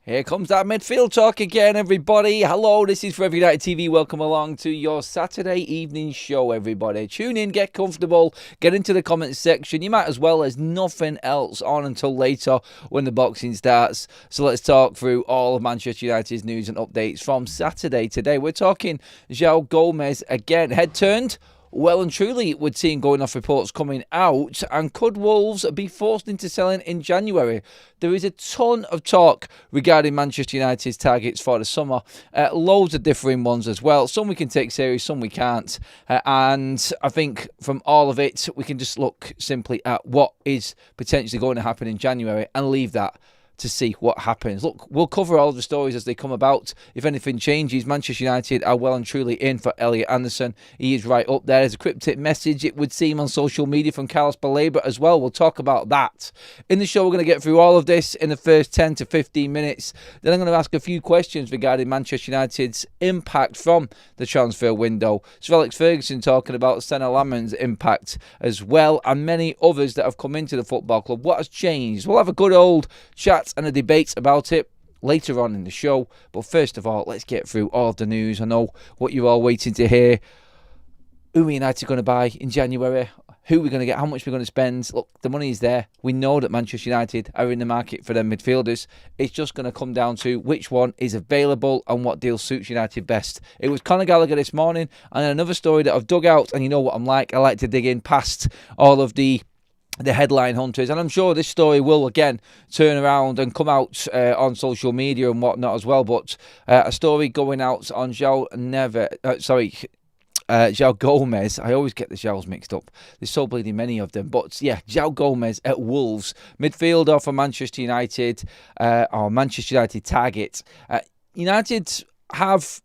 Here comes that midfield talk again, everybody. Hello, this is Forever United TV. Welcome along to your Saturday evening show, everybody. Tune in, get comfortable, get into the comments section. You might as well. There's nothing else on until later when the boxing starts. So let's talk through all of Manchester United's news and updates from Saturday today. We're talking João Gomes again. Head turned. Well and truly, it would seem going off reports coming out. And could Wolves be forced into selling in January? There is a ton of talk regarding Manchester United's targets for the summer. Loads of differing ones as well. Some we can take serious, some we can't. And I think from all of it, we can just look simply at what is potentially going to happen in January and leave that to see what happens. Look, we'll cover all the stories as they come about. If anything changes, Manchester United are well and truly in for Elliot Anderson. He is right up there. There's a cryptic message, it would seem, on social media from Carlos Baleba as well. We'll talk about that. In the show, we're going to get through all of this in the first 10 to 15 minutes. Then I'm going to ask a few questions regarding Manchester United's impact from the transfer window. Sir Alex Ferguson talking about Senna Laman's impact as well, and many others that have come into the football club. What has changed? We'll have a good old chat and a debate about it later on in the show. But first of all, let's get through all of the news. I know what you're all waiting to hear. Who are United going to buy in January? Who are we going to get? How much we're going to spend? Look, the money is there. We know that Manchester United are in the market for their midfielders. It's just going to come down to which one is available and what deal suits United best. It was Conor Gallagher this morning, and another story that I've dug out, and you know what I'm like. I like to dig in past all of the headline hunters, and I'm sure this story will again turn around and come out on social media and whatnot as well. But a story going out on João Gomes. I always get the Joãos mixed up. There's so bleeding many of them. But yeah, João Gomes at Wolves, midfielder for Manchester United, or Manchester United target. United have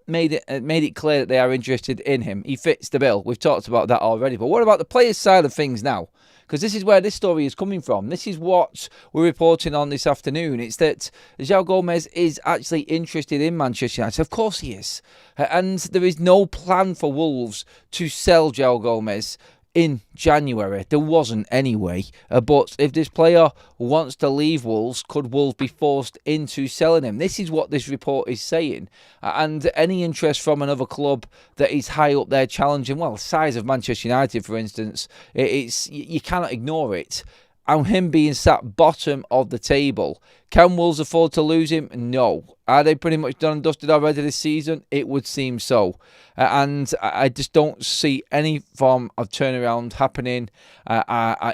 made it clear that they are interested in him. He fits the bill. We've talked about that already. But what about the players' side of things now? Because this is where this story is coming from. This is what we're reporting on this afternoon. It's that João Gomes is actually interested in Manchester United. Of course he is. And there is no plan for Wolves to sell João Gomes in January. There wasn't anyway. But if this player wants to leave Wolves, could Wolves be forced into selling him? This is what this report is saying. And any interest from another club that is high up there challenging, well, the size of Manchester United, for instance, you cannot ignore it. And him being sat bottom of the table, can Wolves afford to lose him? No. Are they pretty much done and dusted already this season? It would seem so. And I just don't see any form of turnaround happening.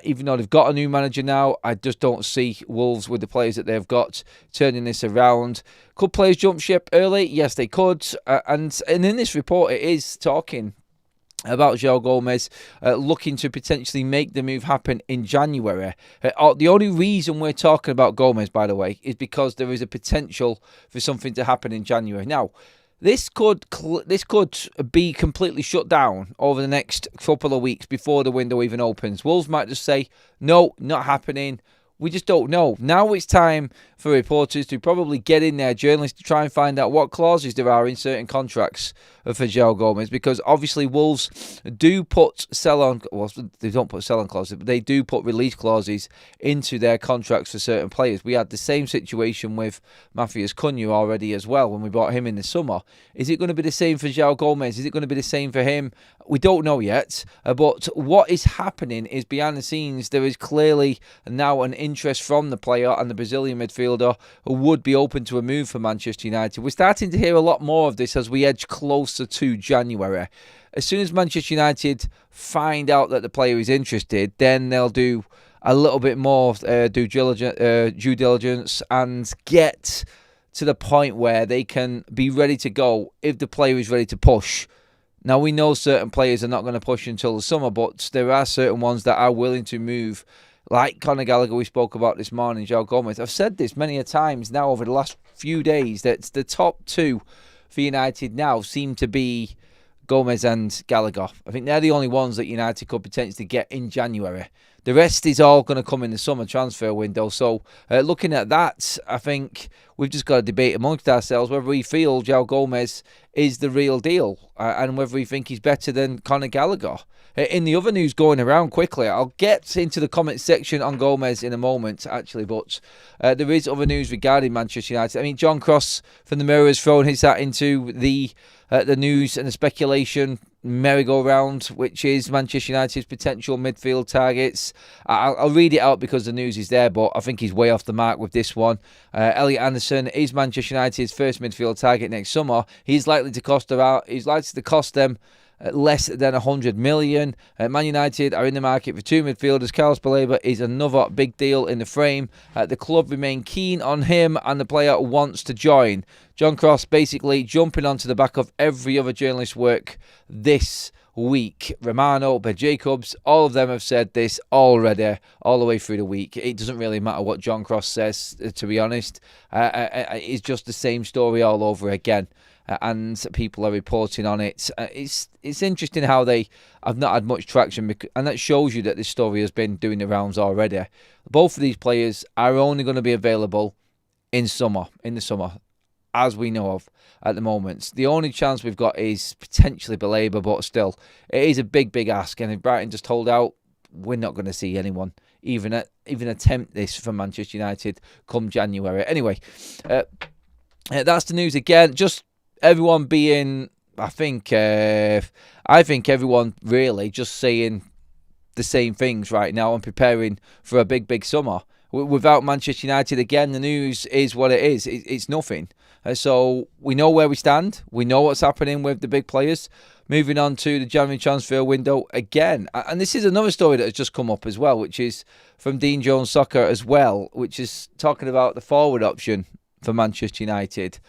Even though they've got a new manager now, I just don't see Wolves, with the players that they've got, turning this around. Could players jump ship early? Yes, they could. And in this report, it is talking about João Gomes looking to potentially make the move happen in January. The only reason we're talking about Gomes, by the way, is because there is a potential for something to happen in January. Now, this could be completely shut down over the next couple of weeks before the window even opens. Wolves might just say, no, not happening. We just don't know. Now it's time for reporters to probably get in there, journalists, to try and find out what clauses there are in certain contracts for João Gomes, because obviously Wolves do put they don't put sell-on clauses, but they do put release clauses into their contracts for certain players. We had the same situation with Matheus Cunha already as well when we bought him in the summer. Is it going to be the same for João Gomes? Is it going to be the same for him? We don't know yet. But what is happening is, behind the scenes, there is clearly now an interest from the player and the Brazilian midfielder who would be open to a move for Manchester United. We're starting to hear a lot more of this as we edge closer to January. As soon as Manchester United find out that the player is interested, then they'll do a little bit more due diligence and get to the point where they can be ready to go if the player is ready to push. Now, we know certain players are not going to push until the summer, but there are certain ones that are willing to move, like Conor Gallagher we spoke about this morning, João Gomes. I've said this many a times now over the last few days, that the top two for United now seem to be Gomes and Gallagher. I think they're the only ones that United could potentially get in January. The rest is all going to come in the summer transfer window. So looking at that, I think we've just got to debate amongst ourselves whether we feel João Gomes is the real deal and whether we think he's better than Conor Gallagher. In the other news going around quickly, I'll get into the comment section on Gomes in a moment, actually, but there is other news regarding Manchester United. I mean, John Cross from the Mirror has thrown his hat into the news and the speculation merry-go-round, which is Manchester United's potential midfield targets. I'll read it out because the news is there, but I think he's way off the mark with this one. Elliot Anderson is Manchester United's first midfield target next summer. He's likely to cost them less than 100 million. Man United are in the market for two midfielders. Carlos Baleba is another big deal in the frame. The club remain keen on him and the player wants to join. John Cross basically jumping onto the back of every other journalist's work this week. Romano, Ben Jacobs, all of them have said this already, all the way through the week. It doesn't really matter what John Cross says, to be honest. It's just the same story all over again. And people are reporting on it. It's interesting how they have not had much traction, and that shows you that this story has been doing the rounds already. Both of these players are only going to be available in the summer, as we know of at the moment. The only chance we've got is potentially Baleba, but still, it is a big ask. And if Brighton just hold out, we're not going to see anyone even attempt this for Manchester United come January. Anyway, that's the news again. Just everyone being, I think everyone really just saying the same things right now and preparing for a big summer. Without Manchester United, again, the news is what it is. It's nothing. So we know where we stand. We know what's happening with the big players. Moving on to the January transfer window again. And this is another story that has just come up as well, which is from Dean Jones Soccer as well, which is talking about the forward option for Manchester United.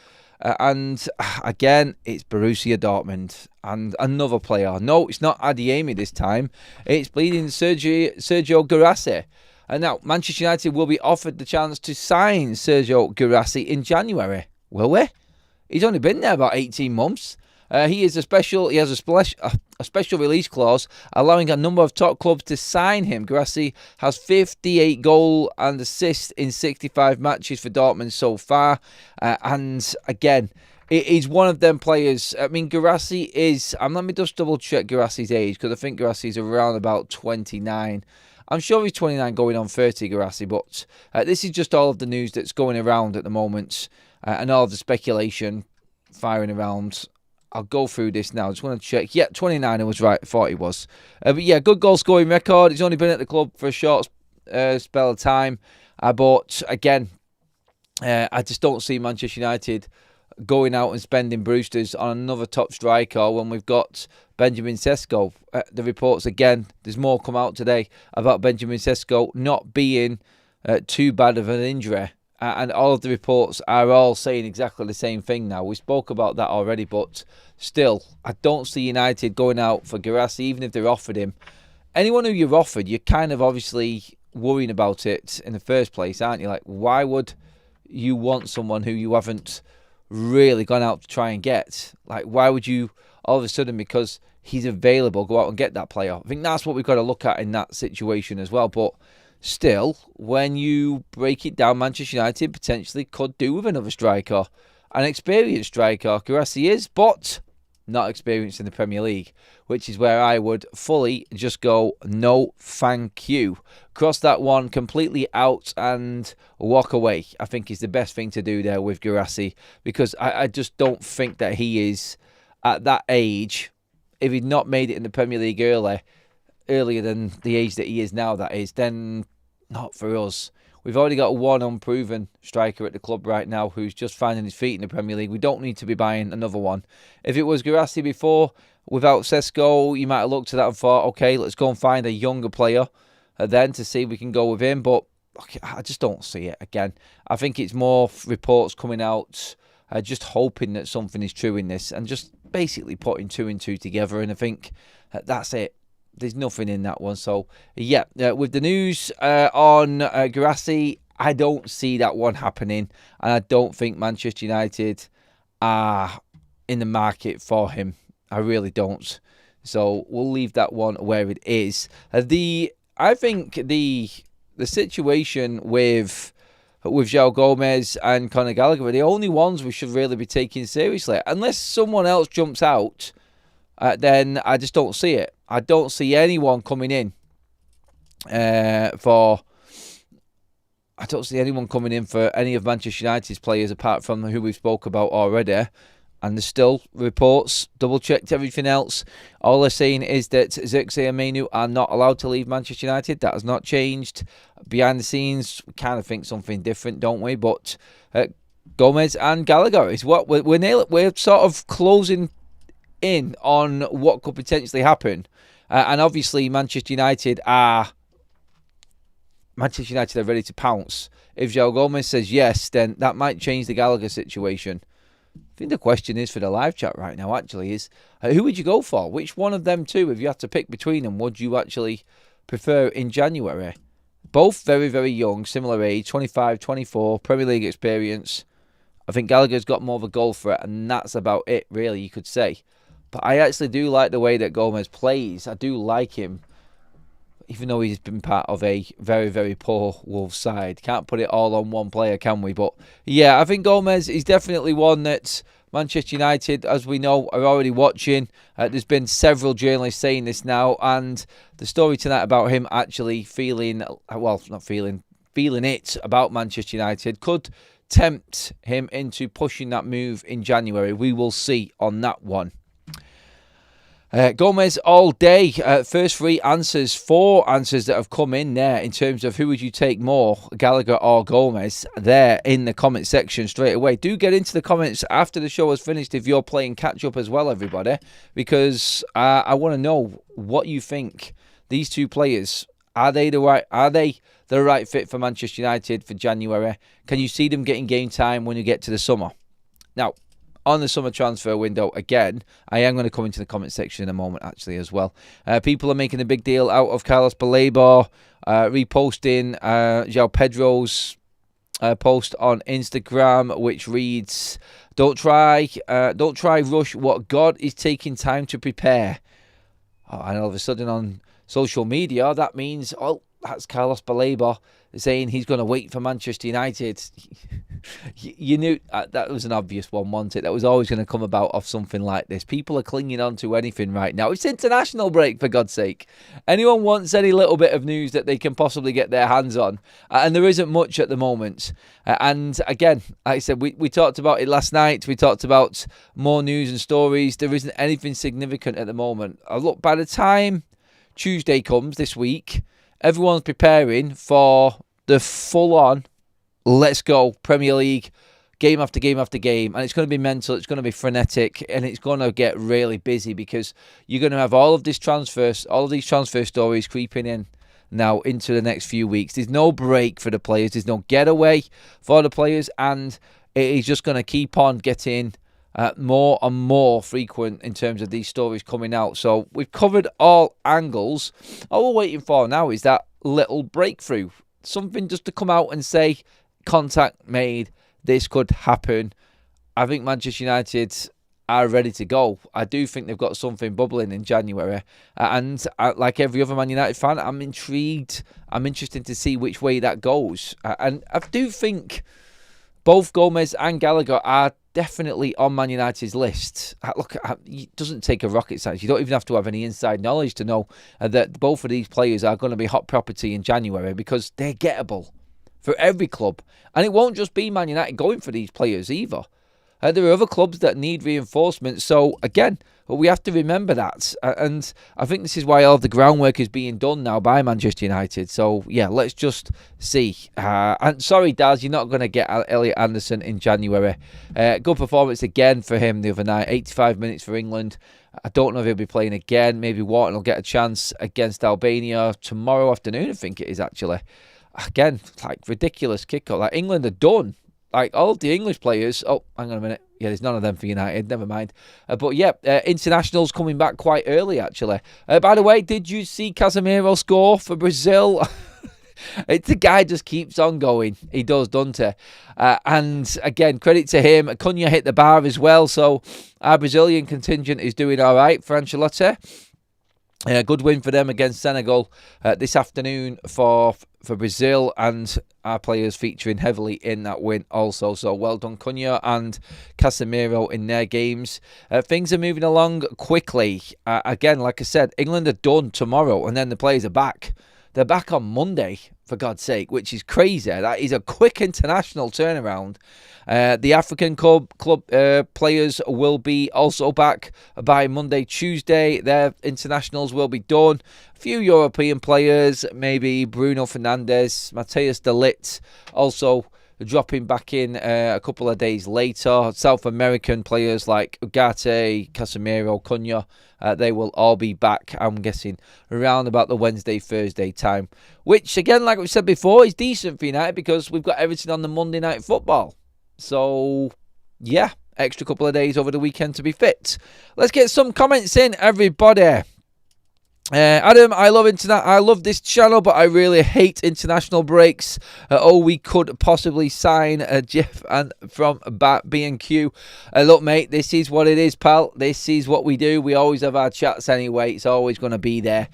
And again, it's Borussia Dortmund and another player. No, it's not Adeyemi this time. It's bleeding Sergio Guirassy. And now Manchester United will be offered the chance to sign Sergio Guirassy in January. Will we? He's only been there about 18 months. He has a special release clause allowing a number of top clubs to sign him. Guirassy has 58 goals and assists in 65 matches for Dortmund so far. And again, he's one of them players. I mean, Guirassy is... let me just double check Guirassy's age, because I think Guirassy's around about 29. I'm sure he's 29 going on 30, Guirassy, but this is just all of the news that's going around at the moment and all of the speculation firing around. I'll go through this now. I just want to check. Yeah, 29, I was right. I thought he was. But yeah, good goal scoring record. He's only been at the club for a short spell of time. But again, I just don't see Manchester United going out and spending Brewsters on another top striker when we've got Benjamin Sesko. The reports, again, there's more come out today about Benjamin Sesko not being too bad of an injury. And all of the reports are all saying exactly the same thing now. We spoke about that already, but still, I don't see United going out for Guirassy, even if they're offered him. Anyone who you're offered, you're kind of obviously worrying about it in the first place, aren't you? Like, why would you want someone who you haven't really gone out to try and get? Like, why would you all of a sudden, because he's available, go out and get that player? I think that's what we've got to look at in that situation as well. But still, when you break it down, Manchester United potentially could do with another striker. An experienced striker, Guirassy is, but not experienced in the Premier League, which is where I would fully just go, no thank you. Cross that one completely out and walk away, I think is the best thing to do there with Guirassy, because I just don't think that he is at that age. If he'd not made it in the Premier League earlier than the age that he is now, that is, then not for us. We've already got one unproven striker at the club right now who's just finding his feet in the Premier League. We don't need to be buying another one. If it was Guirassy before, without Sesko, you might have looked at that and thought, okay, let's go and find a younger player then to see if we can go with him. But okay, I just don't see it again. I think it's more reports coming out, just hoping that something is true in this and just basically putting two and two together. And I think that's it. There's nothing in that one. So, yeah, with the news on Guirassy, I don't see that one happening. And I don't think Manchester United are in the market for him. I really don't. So, we'll leave that one where it is. The I think the situation with João Gomes and Conor Gallagher are the only ones we should really be taking seriously. Unless someone else jumps out, then I just don't see it. I don't see anyone coming in for any of Manchester United's players apart from who we've spoke about already. And there's still reports, double-checked everything else. All they're saying is that Xerxes and Mainu are not allowed to leave Manchester United. That has not changed. Behind the scenes, we kind of think something different, don't we? But Gomez and Gallagher is what we're sort of closing in on what could potentially happen. And obviously, Manchester United are ready to pounce. If João Gomes says yes, then that might change the Gallagher situation. I think the question is for the live chat right now, actually, is who would you go for? Which one of them two, if you had to pick between them, would you actually prefer in January? Both very, very young, similar age, 25, 24, Premier League experience. I think Gallagher's got more of a goal threat, and that's about it, really, you could say. But I actually do like the way that Gomez plays. I do like him, even though he's been part of a very, very poor Wolves side. Can't put it all on one player, can we? But yeah, I think Gomez is definitely one that Manchester United, as we know, are already watching. There's been several journalists saying this now, and the story tonight about him actually feeling it about Manchester United could tempt him into pushing that move in January. We will see on that one. Gomez all day. First four answers that have come in there in terms of who would you take more, Gallagher or Gomez, there in the comment section straight away. Do get into the comments after the show has finished if you're playing catch up as well, everybody, because I want to know what you think. These two players, are they the right fit for Manchester United for January? Can you see them getting game time when you get to the summer? Now, on the summer transfer window, again, I am going to come into the comment section in a moment, actually, as well. People are making a big deal out of Carlos Baleba, reposting João Pedro's post on Instagram, which reads, don't try rush what God is taking time to prepare. And all of a sudden on social media, that means, that's Carlos Baleba saying he's going to wait for Manchester United. You knew that was an obvious one, wasn't it? That was always going to come about off something like this. People are clinging on to anything right now. It's international break, for God's sake. Anyone wants any little bit of news that they can possibly get their hands on, and there isn't much at the moment. And again, like I said, we talked about it last night. We talked about more news and stories. There isn't anything significant at the moment. Look, by the time Tuesday comes this week, everyone's preparing for the full-on let's go Premier League, game after game after game, and it's going to be mental, it's going to be frenetic, and it's going to get really busy because you're going to have all of these transfer stories creeping in now into the next few weeks. There's no break for the players, there's no getaway for the players, and it is just going to keep on getting more and more frequent in terms of these stories coming out. So we've covered all angles. All we're waiting for now is that little breakthrough, something just to come out and say, contact made, this could happen. I think Manchester United are ready to go. I do think they've got something bubbling in January. And like every other Man United fan, I'm intrigued. I'm interested to see which way that goes. And I do think both Gomez and Gallagher are definitely on Man United's list. Look, it doesn't take a rocket science. You don't even have to have any inside knowledge to know that both of these players are going to be hot property in January because they're gettable for every club. And it won't just be Man United going for these players either. There are other clubs that need reinforcement. So, again, we have to remember that. And I think this is why all the groundwork is being done now by Manchester United. So, yeah, let's just see. And sorry, Daz, you're not going to get Elliot Anderson in January. Good performance again for him the other night. 85 minutes for England. I don't know if he'll be playing again. Maybe Wharton will get a chance against Albania tomorrow afternoon, I think it is, actually. Again, like, ridiculous kick-off. Like, England are done. Like, all of the English players... Oh, hang on a minute. Yeah, there's none of them for United. Never mind. But, yeah, internationals coming back quite early, actually. By the way, did you see Casemiro score for Brazil? The guy just keeps on going. He does, doesn't he? And, again, credit to him. Cunha hit the bar as well. So, our Brazilian contingent is doing all right for Ancelotti. Good win for them against Senegal this afternoon for Brazil, and our players featuring heavily in that win also. So well done, Cunha and Casemiro in their games. Things are moving along quickly. Again, like I said, England are done tomorrow, and then the players are back. They're back on Monday, for God's sake, which is crazy. That is a quick international turnaround. The African club players will be also back by Monday, Tuesday. Their internationals will be done. A few European players, maybe Bruno Fernandes, Matthias de Ligt, also dropping back in a couple of days later. South American players like Ugarte, Casemiro, Cunha, they will all be back, I'm guessing, around about the Wednesday, Thursday time. Which, again, like we said before, is decent for United because we've got everything on the Monday Night Football. So, yeah, extra couple of days over the weekend to be fit. Let's get some comments in, everybody. Adam, I love this channel, but I really hate international breaks. We could possibly sign Jeff and from B&Q. Look, mate, this is what it is, pal. This is what we do. We always have our chats anyway. It's always going to be there.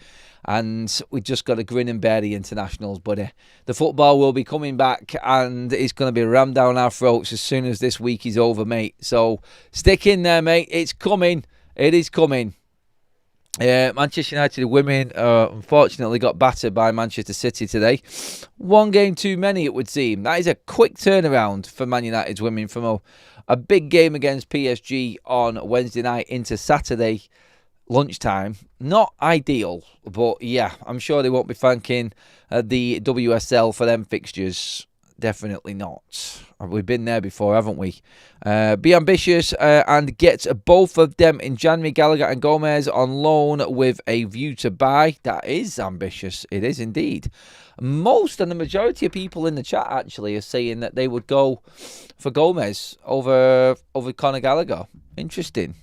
And we just got to grin and bear the internationals, buddy. The football will be coming back, and it's going to be rammed down our throats as soon as this week is over, mate. So stick in there, mate. It's coming. It is coming. Manchester United women unfortunately got battered by Manchester City today. One game too many, it would seem. That is a quick turnaround for Man United's women from a big game against PSG on Wednesday night into Saturday lunchtime. Not ideal, but yeah, I'm sure they won't be thanking the WSL for them fixtures. Definitely not. We've been there before, haven't we? Be ambitious and get both of them in January. Gallagher and Gomes on loan with a view to buy. That is ambitious. It is indeed. Most and the majority of people in the chat actually are saying that they would go for Gomes over Conor Gallagher. Interesting.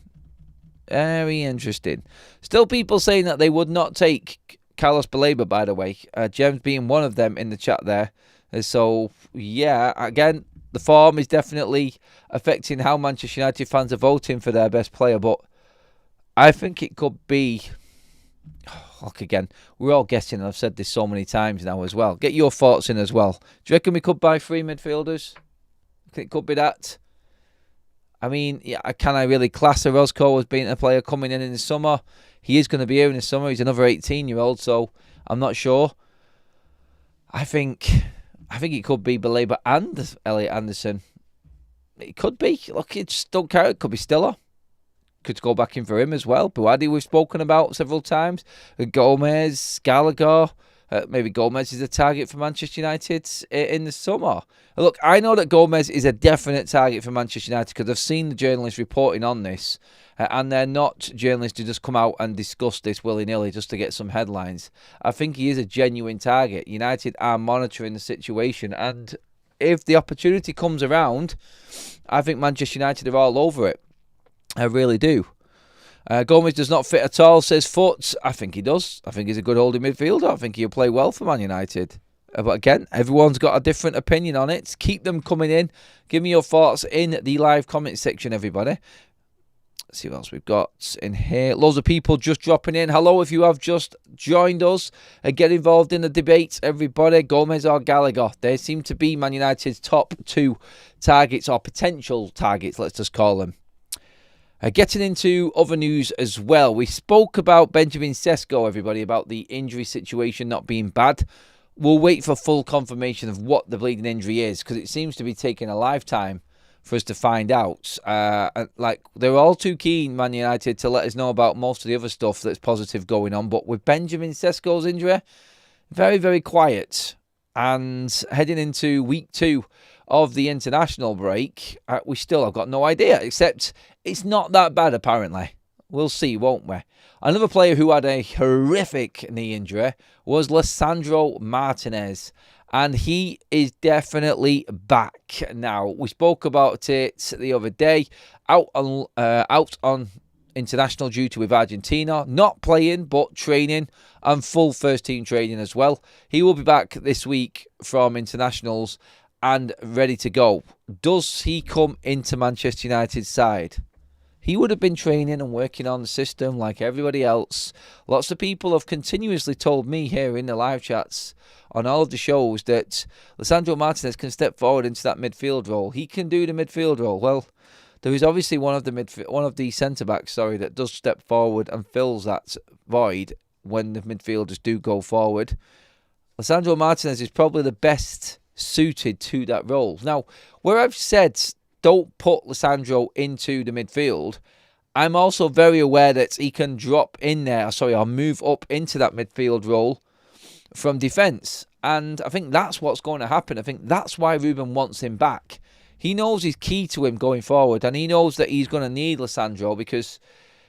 Very interesting. Still people saying that they would not take Carlos Baleba, by the way. James being one of them in the chat there. So, yeah, again, the form is definitely affecting how Manchester United fans are voting for their best player. But I think it could be... Look, again, we're all guessing, and I've said this so many times now as well. Get your thoughts in as well. Do you reckon we could buy 3 midfielders? I think it could be that. I mean, yeah, can I really class Orozco as being a player coming in the summer? He is going to be here in the summer. He's another 18-year-old, so I'm not sure. I think it could be Baleba and Elliot Anderson. It could be. Look, it just don't care. It could be Stiller. Could go back in for him as well. Buadi we've spoken about several times. Gomez, Gallagher. Maybe Gomez is a target for Manchester United in the summer. Look, I know that Gomez is a definite target for Manchester United because I've seen the journalists reporting on this. And they're not journalists who just come out and discuss this willy-nilly just to get some headlines. I think he is a genuine target. United are monitoring the situation. And if the opportunity comes around, I think Manchester United are all over it. I really do. Gomez does not fit at all, says Foot. I think he does. I think he's a good holding midfielder. I think he'll play well for Man United. But again, everyone's got a different opinion on it. Keep them coming in. Give me your thoughts in the live comment section, everybody. Let's see what else we've got in here. Loads of people just dropping in. Hello, if you have just joined us. Get involved in the debate, everybody. Gomez or Gallagher. They seem to be Man United's top 2 targets, or potential targets, let's just call them. Getting into other news as well. We spoke about Benjamin Sesko, everybody, about the injury situation not being bad. We'll wait for full confirmation of what the bleeding injury is, because it seems to be taking a lifetime for us to find out. They're all too keen, Man United, to let us know about most of the other stuff that's positive going on. But with Benjamin Sesko's injury, very, very quiet. And heading into week 2 of the international break, we still have got no idea, except it's not that bad, apparently. We'll see, won't we? Another player who had a horrific knee injury was Lisandro Martinez, and he is definitely back now. We spoke about it the other day, out on international duty with Argentina, not playing but training, and full first-team training as well. He will be back this week from internationals and ready to go. Does he come into Manchester United's side? He would have been training and working on the system like everybody else. Lots of people have continuously told me here in the live chats on all of the shows that Lisandro Martinez can step forward into that midfield role. He can do the midfield role. Well, there is obviously one of the centre-backs, that does step forward and fills that void when the midfielders do go forward. Lisandro Martinez is probably the best suited to that role. Now, where I've said don't put Lisandro into the midfield, I'm also very aware that he can drop in there, or move up into that midfield role from defence. And I think that's what's going to happen. I think that's why Ruben wants him back. He knows he's key to him going forward, and he knows that he's going to need Lisandro because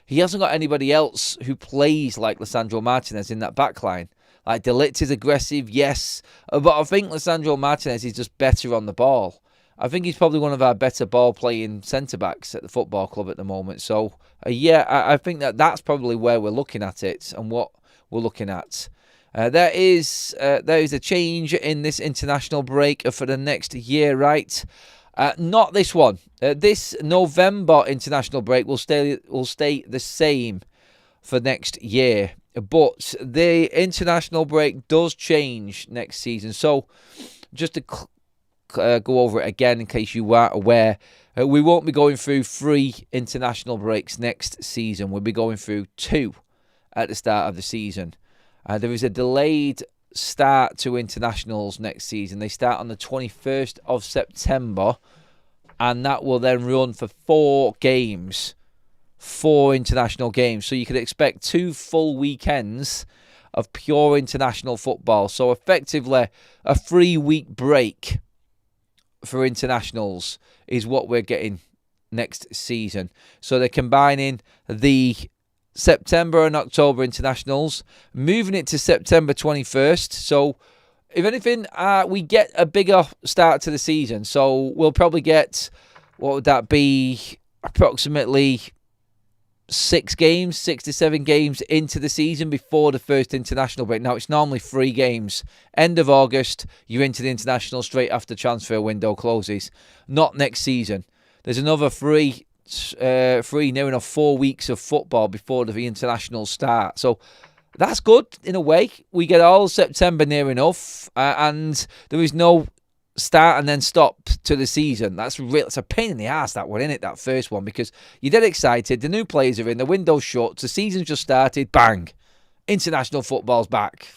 he hasn't got anybody else who plays like Lisandro Martinez in that back line. Like, De Ligt is aggressive, yes, but I think Lisandro Martinez is just better on the ball. I think he's probably one of our better ball-playing centre-backs at the football club at the moment. So, I think that's probably where we're looking at it and what we're looking at. There is a change in this international break for the next year, right? Not this one. This November international break will stay the same for next year. But the international break does change next season. So, just to go over it again in case you weren't aware, we won't be going through 3 international breaks next season. We'll be going through 2 at the start of the season. There is a delayed start to internationals next season. They start on the 21st of September, and that will then run for 4 games. 4 international games. So you could expect 2 full weekends of pure international football. So effectively, a 3-week break for internationals is what we're getting next season. So they're combining the September and October internationals, moving it to September 21st. So if anything, we get a bigger start to the season. So we'll probably get, what would that be, approximately 6 to 7 games into the season before the first international break. Now, it's normally 3 games. End of August, you're into the international straight after transfer window closes. Not next season. There's another 3, near enough 4 weeks of football before the internationals start. So that's good in a way. We get all September near enough, and there is no start and then stop to the season. That's a pain in the ass, that one, isn't it? That first one, because you're dead excited. The new players are in. The window's shut. The season's just started. Bang! International football's back.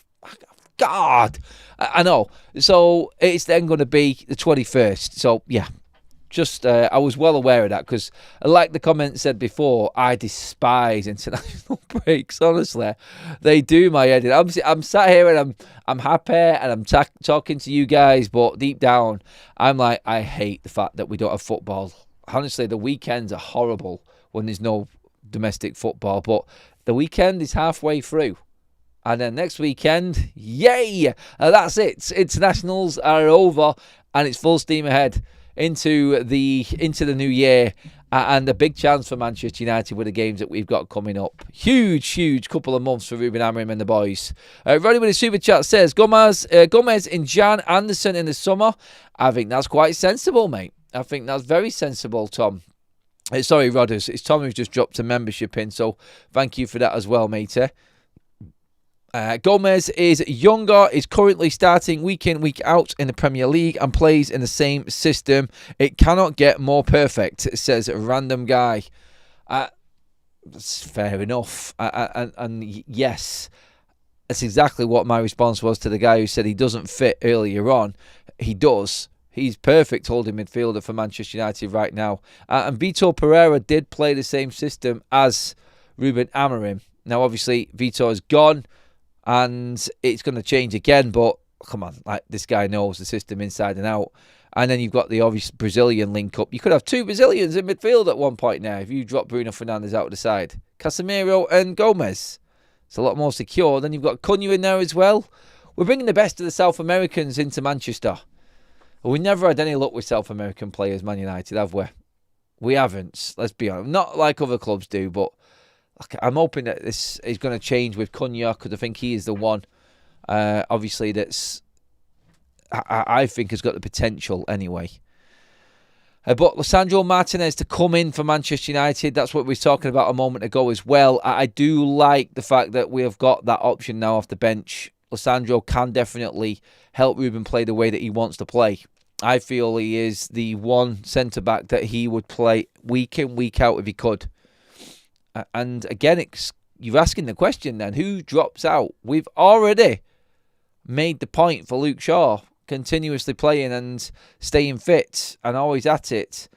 God, I know. So it's then going to be the 21st. So yeah, just I was well aware of that because, like the comment said before, I despise international breaks. Honestly, they do my head in. I'm sat here and I'm happy and I'm talking to you guys, but deep down, I'm like, I hate the fact that we don't have football. Honestly, the weekends are horrible when there's no domestic football, but the weekend is halfway through. And then next weekend, yay! That's it. Internationals are over and it's full steam ahead into the new year, and a big chance for Manchester United with the games that we've got coming up. Huge couple of months for Ruben Amorim and the boys. Roddy with a super chat says, Gomez in Jan, Anderson in the summer. I think that's quite sensible, mate. I think that's very sensible, Tom. Sorry, Rodders. It's Tom who's just dropped a membership in, so thank you for that as well, matey. Gomez is younger, is currently starting week in, week out in the Premier League and plays in the same system. It cannot get more perfect, says a random guy. That's fair enough. And yes, that's exactly what my response was to the guy who said he doesn't fit earlier on. He does. He's perfect holding midfielder for Manchester United right now. And Vitor Pereira did play the same system as Ruben Amorim. Now, obviously, Vitor is gone. And it's going to change again, but come on, like, this guy knows the system inside and out. And then you've got the obvious Brazilian link-up. You could have 2 Brazilians in midfield at one point now if you drop Bruno Fernandes out of the side. Casemiro and Gomez. It's a lot more secure. Then you've got Cunha in there as well. We're bringing the best of the South Americans into Manchester. We never had any luck with South American players, Man United, have we? We haven't, let's be honest. Not like other clubs do, but I'm hoping that this is going to change with Cunha because I think he is the one, obviously, that's I think has got the potential anyway. But Lisandro Martinez to come in for Manchester United, that's what we were talking about a moment ago as well. I do like the fact that we have got that option now off the bench. Lisandro can definitely help Ruben play the way that he wants to play. I feel he is the one centre-back that he would play week in, week out if he could. And again, you're asking the question then, who drops out? We've already made the point for Luke Shaw continuously playing and staying fit and always at it.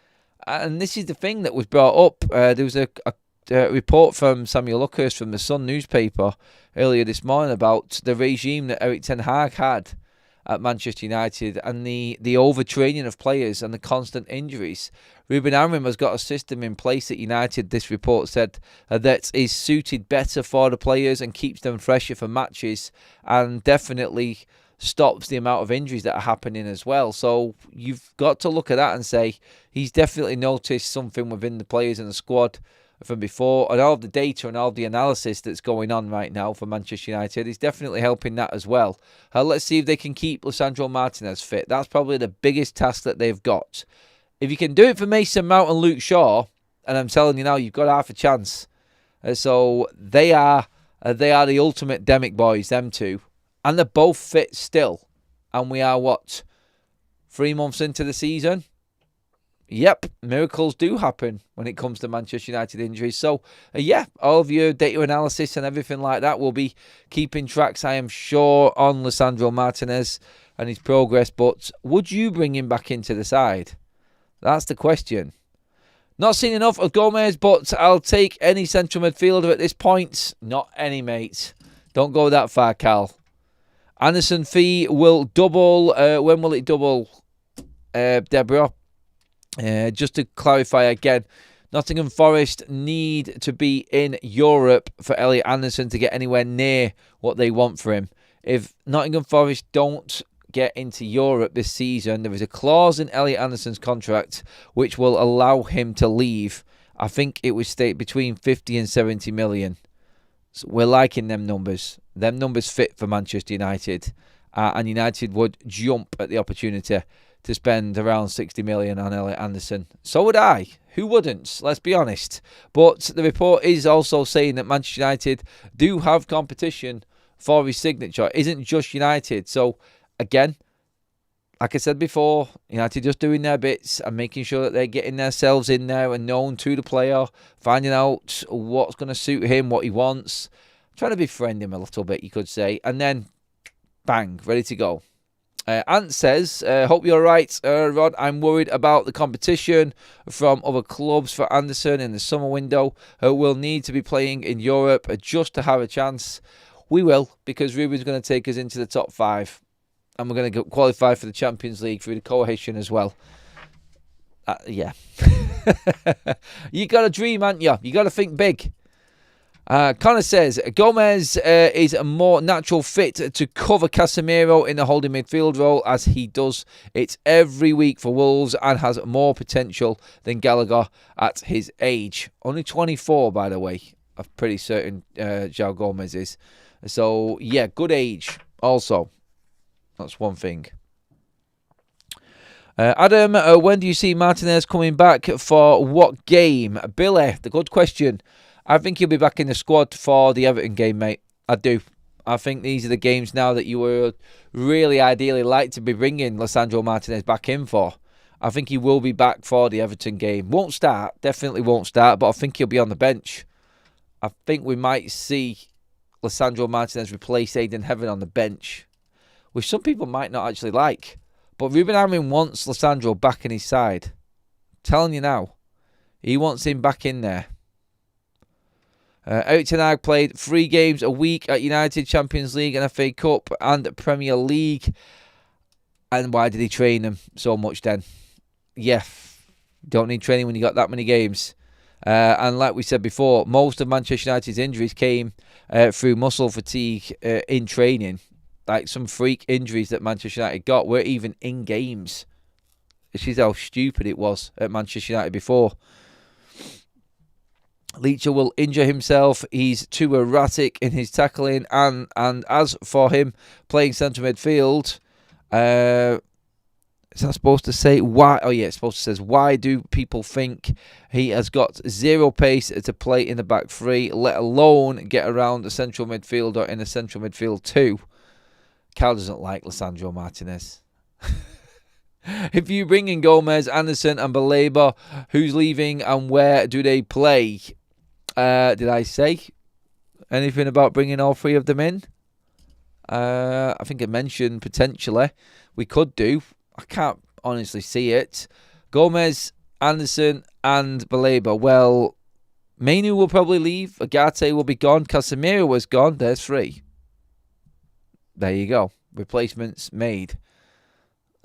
And this is the thing that was brought up. There was a report from Samuel Luckhurst from the Sun newspaper earlier this morning about the regime that Erik ten Hag had at Manchester United and the overtraining of players and the constant injuries. Ruben Amorim has got a system in place at United, this report said, that is suited better for the players and keeps them fresher for matches and definitely stops the amount of injuries that are happening as well. So you've got to look at that and say he's definitely noticed something within the players in the squad from before, and all of the data and all of the analysis that's going on right now for Manchester United is definitely helping that as well. Let's see if they can keep Lisandro Martinez fit. That's probably the biggest task that they've got. If you can do it for Mason Mount and Luke Shaw, and I'm telling you now, you've got half a chance. So they are the ultimate Demic boys, them two. And they're both fit still. And we are, 3 months into the season? Yep, miracles do happen when it comes to Manchester United injuries. So, all of your data analysis and everything like that will be keeping tracks, I am sure, on Lisandro Martinez and his progress. But would you bring him back into the side? That's the question. Not seen enough of Gomes, but I'll take any central midfielder at this point. Not any, mate. Don't go that far, Cal. Anderson fee will double. When will it double, Deborah? Just to clarify again, Nottingham Forest need to be in Europe for Elliot Anderson to get anywhere near what they want for him. If Nottingham Forest don't get into Europe this season, there is a clause in Elliot Anderson's contract which will allow him to leave. I think it was stated between 50 and 70 million. So we're liking them numbers. Them numbers fit for Manchester United. And United would jump at the opportunity to spend around 60 million on Elliot Anderson. So would I. Who wouldn't? Let's be honest. But the report is also saying that Manchester United do have competition for his signature. It isn't just United. So, again, like I said before, United just doing their bits and making sure that they're getting themselves in there and known to the player, finding out what's going to suit him, what he wants, trying to befriend him a little bit, you could say, and then bang, ready to go. Ant says, hope you're right, Rod. I'm worried about the competition from other clubs for Anderson in the summer window. We'll need to be playing in Europe just to have a chance. We will, because Ruben's going to take us into the top 5. And we're going to qualify for the Champions League through the coalition as well. Yeah. You got to dream, haven't you? You got to think big. Connor says, Gomes is a more natural fit to cover Casemiro in the holding midfield role as he does it every week for Wolves and has more potential than Gallagher at his age. Only 24, by the way. I'm pretty certain João Gomes is. So, yeah, good age also. That's one thing. Adam, when do you see Martinez coming back for what game? Billy, the good question. I think he'll be back in the squad for the Everton game, mate. I do. I think these are the games now that you would really ideally like to be bringing Lisandro Martinez back in for. I think he will be back for the Everton game. Won't start. Definitely won't start, but I think he'll be on the bench. I think we might see Lisandro Martinez replace Aidan Heaven on the bench, which some people might not actually like. But Ruben Amorim wants Lisandro back in his side. I'm telling you now. He wants him back in there. Erik ten Hag played 3 games a week at United, Champions League and FA Cup and Premier League. And why did he train them so much then? Yeah, don't need training when you got that many games. And like we said before, most of Manchester United's injuries came through muscle fatigue in training. Like some freak injuries that Manchester United got were even in games. This is how stupid it was at Manchester United before. Leacher will injure himself. He's too erratic in his tackling. And as for him playing centre midfield, Is that supposed to say why? Oh yeah, it's supposed to say why do people think he has got zero pace to play in the back three, let alone get around a central midfielder in a central midfield too? Cal doesn't like Lisandro Martinez. If you bring in Gomez, Anderson and Baleba, who's leaving and where do they play? Did I say anything about bringing all three of them in? I think I mentioned potentially we could do. I can't honestly see it. Gomez, Anderson and Baleba. Well, Mainu will probably leave. Agate will be gone. Casemiro was gone. There's three. There you go. Replacements made.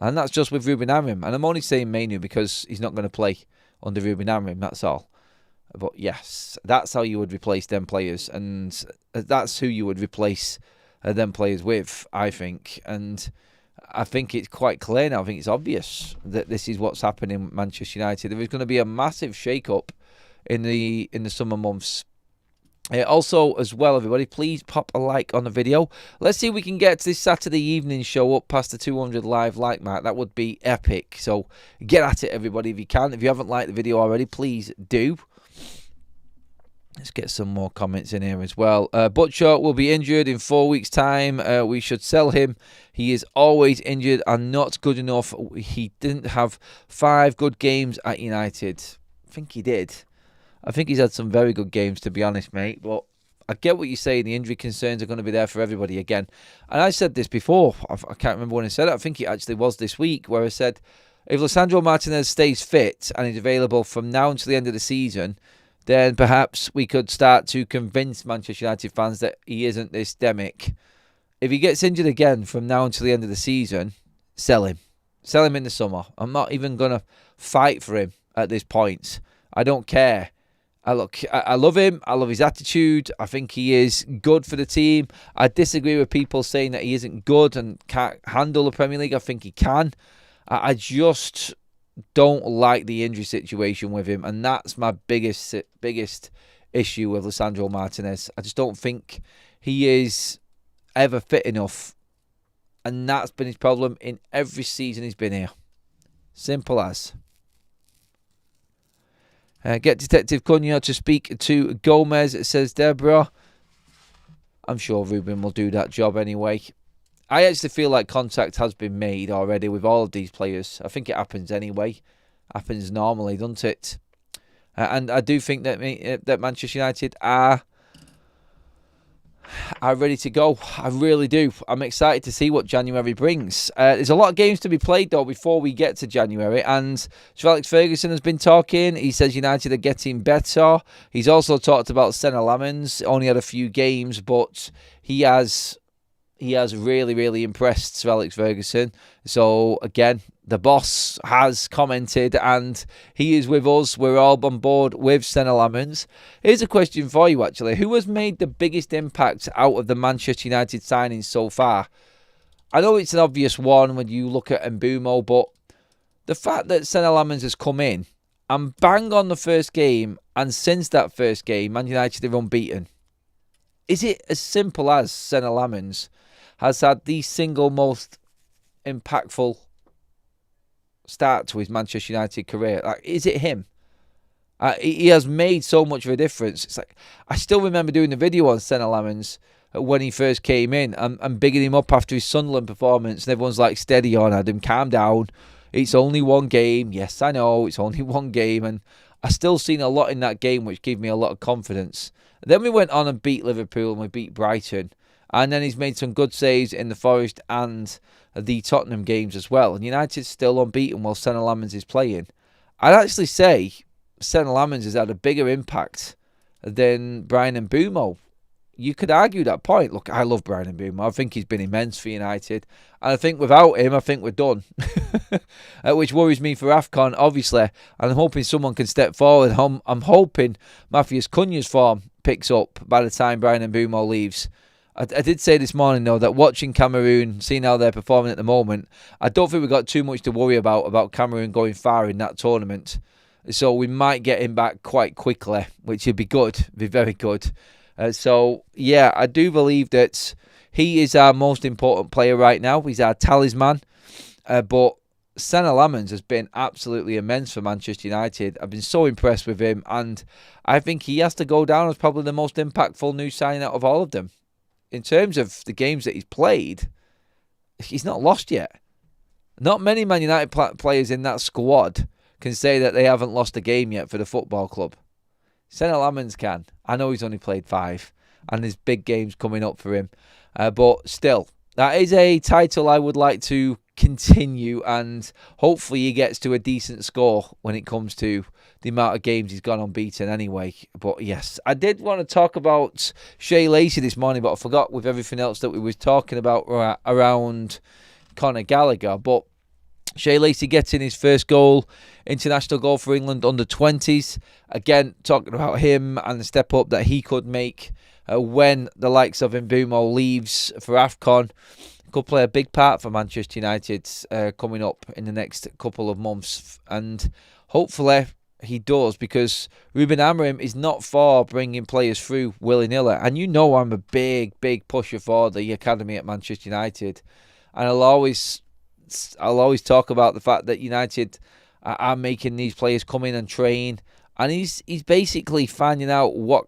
And that's just with Ruben Amorim. And I'm only saying Mainu because he's not going to play under Ruben Amorim. That's all. But yes, that's how you would replace them players. And that's who you would replace them players with, I think. And I think it's quite clear now. I think it's obvious that this is what's happening with Manchester United. There is going to be a massive shake-up in the summer months. Also, as well, everybody, please pop a like on the video. Let's see if we can get this Saturday evening show up past the 200 live like mark. That would be epic. So get at it, everybody, if you can. If you haven't liked the video already, please do. Let's get some more comments in here as well. Butcher will be injured in 4 weeks' time. We should sell him. He is always injured and not good enough. He didn't have 5 good games at United. I think he did. I think he's had some very good games, to be honest, mate. But I get what you say. The injury concerns are going to be there for everybody again. And I said this before. I can't remember when I said it. I think it actually was this week where I said, if Lisandro Martinez stays fit and is available from now until the end of the season, then perhaps we could start to convince Manchester United fans that he isn't this demic. If he gets injured again from now until the end of the season, sell him. Sell him in the summer. I'm not even going to fight for him at this point. I don't care. I love him. I love his attitude. I think he is good for the team. I disagree with people saying that he isn't good and can't handle the Premier League. I think he can. I just don't like the injury situation with him, and that's my biggest issue with Lisandro Martinez. I just don't think he is ever fit enough, and that's been his problem in every season he's been here. Simple as. Get Detective Cunha to speak to Gomez, says Deborah. I'm sure Ruben will do that job anyway. I actually feel like contact has been made already with all of these players. I think it happens anyway. Happens normally, doesn't it? And I do think that Manchester United are ready to go. I really do. I'm excited to see what January brings. There's a lot of games to be played, though, before we get to January. And Sir Alex Ferguson has been talking. He says United are getting better. He's also talked about Senna Lamens. Only had a few games, but he has really, really impressed Sir Alex Ferguson. So, again, the boss has commented and he is with us. We're all on board with Senna Lamens. Here's a question for you, actually. Who has made the biggest impact out of the Manchester United signings so far? I know it's an obvious one when you look at Mbumo, but the fact that Senna Lamens has come in and bang on the first game, and since that first game, Man United are unbeaten. Is it as simple as Senna Lamens has had the single most impactful start to his Manchester United career? Like, is it him? He has made so much of a difference. It's like, I still remember doing the video on Senna Lamens when he first came in and bigging him up after his Sunderland performance, and everyone's like, steady on, Adam, calm down. It's only one game. Yes, I know, it's only one game. And I still seen a lot in that game which gave me a lot of confidence. Then we went on and beat Liverpool and we beat Brighton. And then he's made some good saves in the Forest and the Tottenham games as well. And United's still unbeaten while Senna Lamens is playing. I'd actually say Senna Lamens has had a bigger impact than Brian Mbumo. You could argue that point. Look, I love Brian Mbumo. I think he's been immense for United. And I think without him, I think we're done. Which worries me for AFCON, obviously. And I'm hoping someone can step forward. I'm hoping Matthias Cunha's form picks up by the time Brian Mbumo leaves. I did say this morning, though, that watching Cameroon, seeing how they're performing at the moment, I don't think we've got too much to worry about Cameroon going far in that tournament. So we might get him back quite quickly, which would be good, be very good. So, yeah, I do believe that he is our most important player right now. He's our talisman. But Senna Lamans has been absolutely immense for Manchester United. I've been so impressed with him, and I think he has to go down as probably the most impactful new signing out of all of them. In terms of the games that he's played, he's not lost yet. Not many Man United players in that squad can say that they haven't lost a game yet for the football club. Senna Lamans can. I know he's only played 5, and there's big games coming up for him. But still, that is a title I would like to continue, and hopefully he gets to a decent score when it comes to the amount of games he's gone unbeaten anyway. But yes, I did want to talk about Shea Lacey this morning, but I forgot with everything else that we was talking about around Conor Gallagher. But Shea Lacey getting his first international goal for England under 20s. Again, talking about him and the step up that he could make when the likes of Mbeumo leaves for AFCON. Could play a big part for Manchester United coming up in the next couple of months. And hopefully he does, because Ruben Amorim is not for bringing players through willy-nilly. And you know I'm a big pusher for the academy at Manchester United. And I'll always talk about the fact that United are making these players come in and train. And he's basically finding out what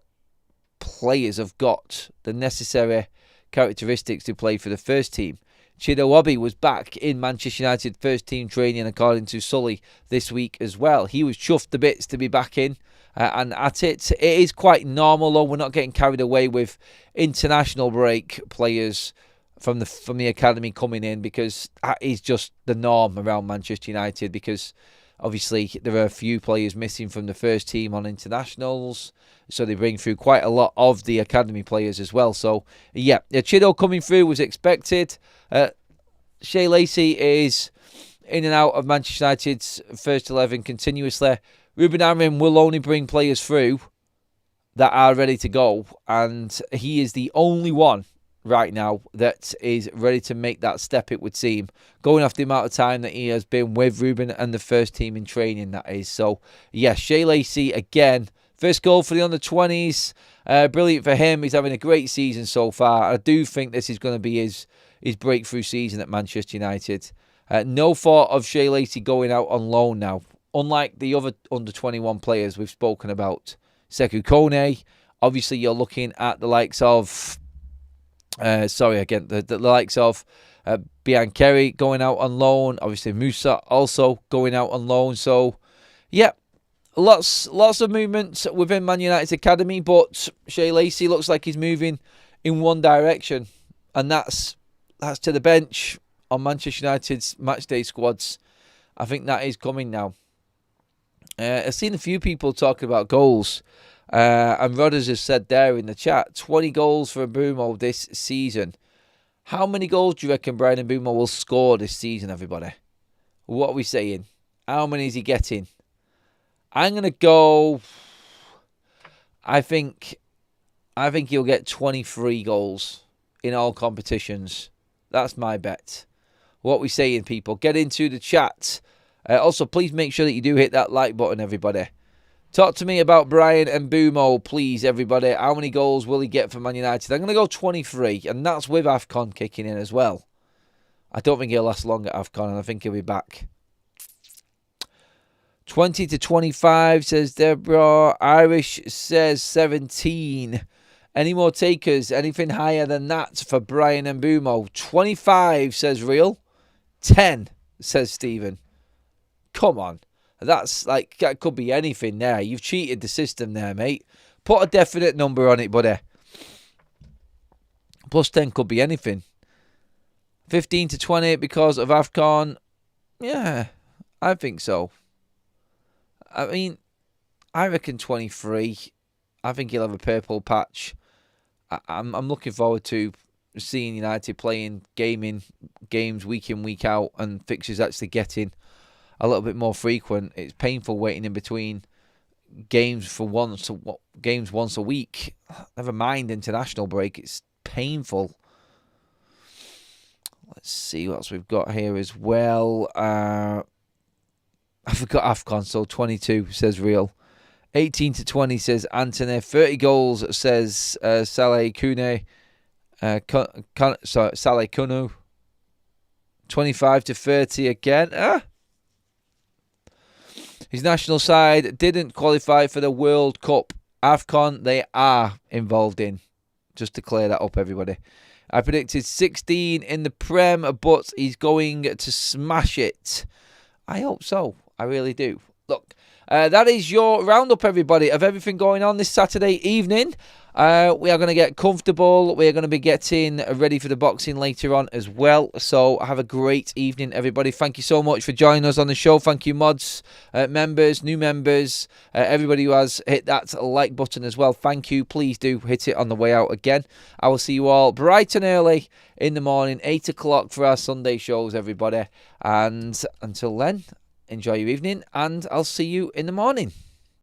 players have got the necessary characteristics to play for the first team. Chido was back in Manchester United first team training, according to Sully, this week as well. He was chuffed to bits to be back in and at it. It is quite normal, though. We're not getting carried away with international break players from the academy coming in, because that is just the norm around Manchester United, because obviously there are a few players missing from the first team on internationals, so they bring through quite a lot of the academy players as well. So yeah, Chido coming through was expected. Shea Lacey is in and out of Manchester United's first 11 continuously. Ruben Amorim will only bring players through that are ready to go, and he is the only one right now that is ready to make that step, it would seem, going off the amount of time that he has been with Ruben and the first team in training, that is. So yes, Shea Lacey again, first goal for the under-20s, brilliant for him. He's having a great season so far. I do think this is going to be his breakthrough season at Manchester United. No thought of Shea Lacey going out on loan now, unlike the other under-21 players we've spoken about. Sekou Kone, obviously you're looking at the likes of the likes of Biancheri going out on loan. Obviously Musa also going out on loan. So yeah, lots of movements within Man United's academy, but Shea Lacey looks like he's moving in one direction, and that's to the bench on Manchester United's matchday squads. I think that is coming now. I've seen a few people talking about goals. And Rodders has said there in the chat, 20 goals for Mbeumo this season. How many goals do you reckon Bryan Mbeumo will score this season, everybody? What are we saying? How many is he getting? I'm going to go... I think he'll get 23 goals in all competitions. That's my bet. What are we saying, people? Get into the chat. Also, please make sure that you do hit that like button, everybody. Talk to me about Bryan Mbeumo, please, everybody. How many goals will he get for Man United? I'm going to go 23, and that's with AFCON kicking in as well. I don't think he'll last long at AFCON, and I think he'll be back. 20 to 25, says Deborah. Irish says 17. Any more takers? Anything higher than that for Bryan Mbeumo? 25, says Real. 10, says Stephen. Come on. That could be anything there. You've cheated the system there, mate. Put a definite number on it, buddy. Plus 10 could be anything. 15 to 20 because of AFCON. Yeah, I think so. I mean, I reckon 23. I think he'll have a purple patch. I'm looking forward to seeing United playing games week in, week out, and fixtures actually getting a little bit more frequent. It's painful waiting in between games once a week. Never mind international break. It's painful. Let's see what else we've got here as well. I forgot AFCON, so 22, says Real. 18 to 20, says Anthony. 30 goals, says Saleh Kune. Saleh Kunu. 25 to 30 again. His national side didn't qualify for the World Cup. AFCON, they are involved in. Just to clear that up, everybody. I predicted 16 in the Prem, but he's going to smash it. I hope so. I really do. Look, that is your roundup, everybody, of everything going on this Saturday evening. We are going to get comfortable. We are going to be getting ready for the boxing later on as well. So have a great evening, everybody. Thank you so much for joining us on the show. Thank you, mods, members, new members, everybody who has hit that like button as well. Thank you. Please do hit it on the way out again. I will see you all bright and early in the morning, 8 o'clock for our Sunday shows, everybody. And until then, enjoy your evening, and I'll see you in the morning.